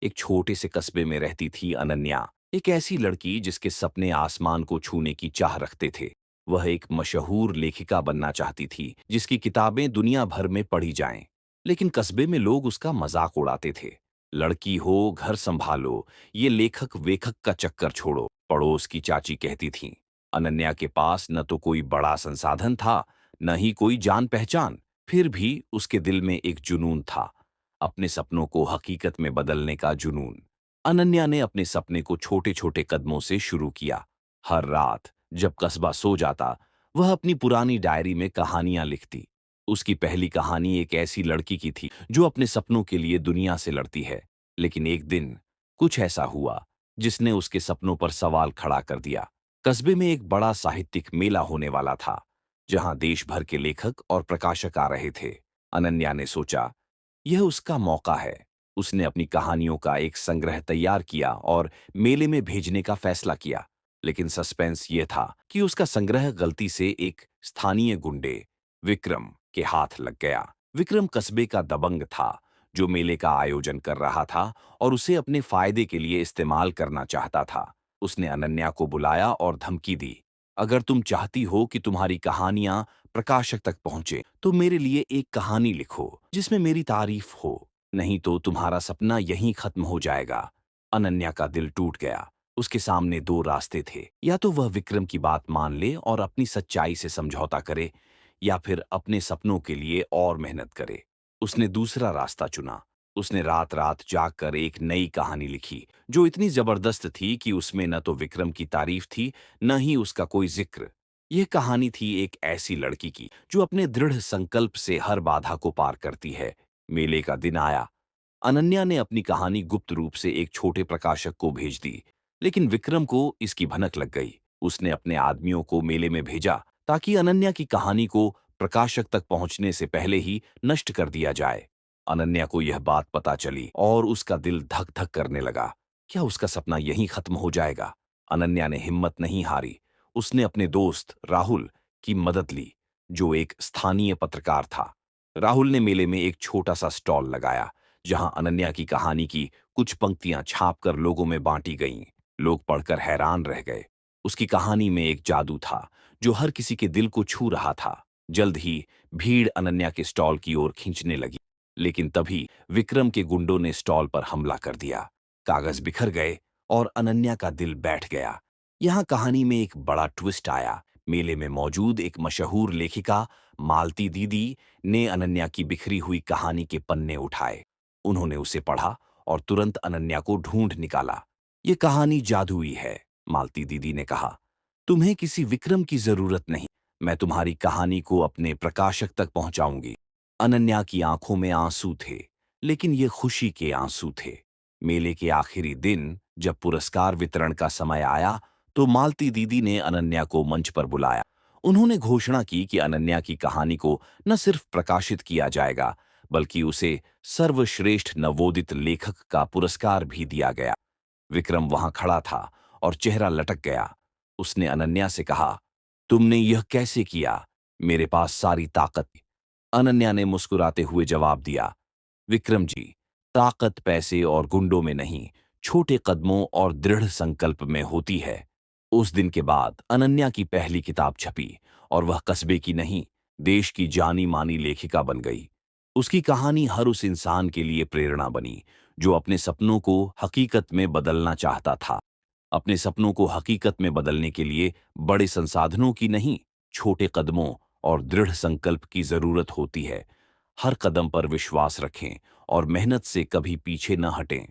एक छोटे से कस्बे में रहती थी अनन्या, एक ऐसी लड़की जिसके सपने आसमान को छूने की चाह रखते थे। वह एक मशहूर लेखिका बनना चाहती थी, जिसकी किताबें दुनिया भर में पढ़ी जाएं। लेकिन कस्बे में लोग उसका मजाक उड़ाते थे। लड़की हो, घर संभालो, ये लेखक वेखक का चक्कर छोड़ो। पड़ोस की चाची कहती थीं। अनन्या के पास न तो कोई बड़ा संसाधन था, न ही कोई जान पहचान। फिर भी उसके दिल में एक जुनून था, अपने सपनों को हकीकत में बदलने का जुनून। अनन्या ने अपने सपने को छोटे छोटे कदमों से शुरू किया। हर रात जब कस्बा सो जाता, वह अपनी पुरानी डायरी में कहानियां लिखती। उसकी पहली कहानी एक ऐसी लड़की की थी जो अपने सपनों के लिए दुनिया से लड़ती है। लेकिन एक दिन कुछ ऐसा हुआ जिसने उसके सपनों पर सवाल खड़ा कर दिया। कस्बे में एक बड़ा साहित्यिक मेला होने वाला था, जहां देश भर के लेखक और प्रकाशक आ रहे थे। अनन्या ने सोचा, यह उसका मौका है। उसने अपनी कहानियों का एक संग्रह तैयार किया और मेले में भेजने का फैसला किया। लेकिन सस्पेंस यह था कि उसका संग्रह गलती से एक स्थानीय गुंडे, विक्रम, के हाथ लग गया। विक्रम कस्बे का दबंग था, जो मेले का आयोजन कर रहा था और उसे अपने फायदे के लिए इस्तेमाल करना चाहता था। उसने अनन्या को बुलाया और धमकी दी, अगर तुम चाहती हो कि तुम्हारी कहानियां प्रकाशक तक पहुंचे, तो मेरे लिए एक कहानी लिखो जिसमें मेरी तारीफ हो, नहीं तो तुम्हारा सपना यहीं खत्म हो जाएगा। अनन्या का दिल टूट गया। उसके सामने दो रास्ते थे, या तो वह विक्रम की बात मान ले और अपनी सच्चाई से समझौता करे, या फिर अपने सपनों के लिए और मेहनत करे। उसने दूसरा रास्ता चुना। उसने रात रात जागकर एक नई कहानी लिखी, जो इतनी जबरदस्त थी कि उसमें न तो विक्रम की तारीफ थी, न ही उसका कोई जिक्र। यह कहानी थी एक ऐसी लड़की की जो अपने दृढ़ संकल्प से हर बाधा को पार करती है। मेले का दिन आया। अनन्या ने अपनी कहानी गुप्त रूप से एक छोटे प्रकाशक को भेज दी। लेकिन विक्रम को इसकी भनक लग गई। उसने अपने आदमियों को मेले में भेजा ताकि अनन्या की कहानी को प्रकाशक तक पहुंचने से पहले ही नष्ट कर दिया जाए। अनन्या को यह बात पता चली और उसका दिल धक धक करने लगा। क्या उसका सपना यहीं खत्म हो जाएगा? अनन्या ने हिम्मत नहीं हारी। उसने अपने दोस्त राहुल की मदद ली, जो एक स्थानीय पत्रकार था। राहुल ने मेले में एक छोटा सा स्टॉल लगाया, जहां अनन्या की कहानी की कुछ पंक्तियां छापकर लोगों में बांटी गईं। लोग पढ़कर हैरान रह गए। उसकी कहानी में एक जादू था जो हर किसी के दिल को छू रहा था। जल्द ही भीड़ अनन्या के स्टॉल की ओर खींचने लगी। लेकिन तभी विक्रम के गुंडों ने स्टॉल पर हमला कर दिया। कागज बिखर गए और अनन्या का दिल बैठ गया। यहाँ कहानी में एक बड़ा ट्विस्ट आया। मेले में मौजूद एक मशहूर लेखिका, मालती दीदी, ने अनन्या की बिखरी हुई कहानी के पन्ने उठाए। उन्होंने उसे पढ़ा और तुरंत अनन्या को ढूंढ निकाला। ये कहानी जादुई है, मालती दीदी ने कहा। तुम्हें किसी विक्रम की जरूरत नहीं। मैं तुम्हारी कहानी को अपने प्रकाशक तक पहुंचाऊंगी। अनन्या की आंखों में आंसू थे, लेकिन ये खुशी के आंसू थे। मेले के आखिरी दिन जब पुरस्कार वितरण का समय आया, तो मालती दीदी ने अनन्या को मंच पर बुलाया। उन्होंने घोषणा की कि अनन्या की कहानी को न सिर्फ प्रकाशित किया जाएगा, बल्कि उसे सर्वश्रेष्ठ नवोदित लेखक का पुरस्कार भी दिया गया। विक्रम वहां खड़ा था और चेहरा लटक गया। उसने अनन्या से कहा, तुमने यह कैसे किया? मेरे पास सारी ताकत थी। अनन्या ने मुस्कुराते हुए जवाब दिया, विक्रम जी, ताकत पैसे और गुंडों में नहीं, छोटे कदमों और दृढ़ संकल्प में होती है। उस दिन के बाद अनन्या की पहली किताब छपी और वह कस्बे की नहीं, देश की जानी मानी लेखिका बन गई। उसकी कहानी हर उस इंसान के लिए प्रेरणा बनी जो अपने सपनों को हकीकत में बदलना चाहता था। अपने सपनों को हकीकत में बदलने के लिए बड़े संसाधनों की नहीं, छोटे कदमों और दृढ़ संकल्प की जरूरत होती है। हर कदम पर विश्वास रखें और मेहनत से कभी पीछे न हटें।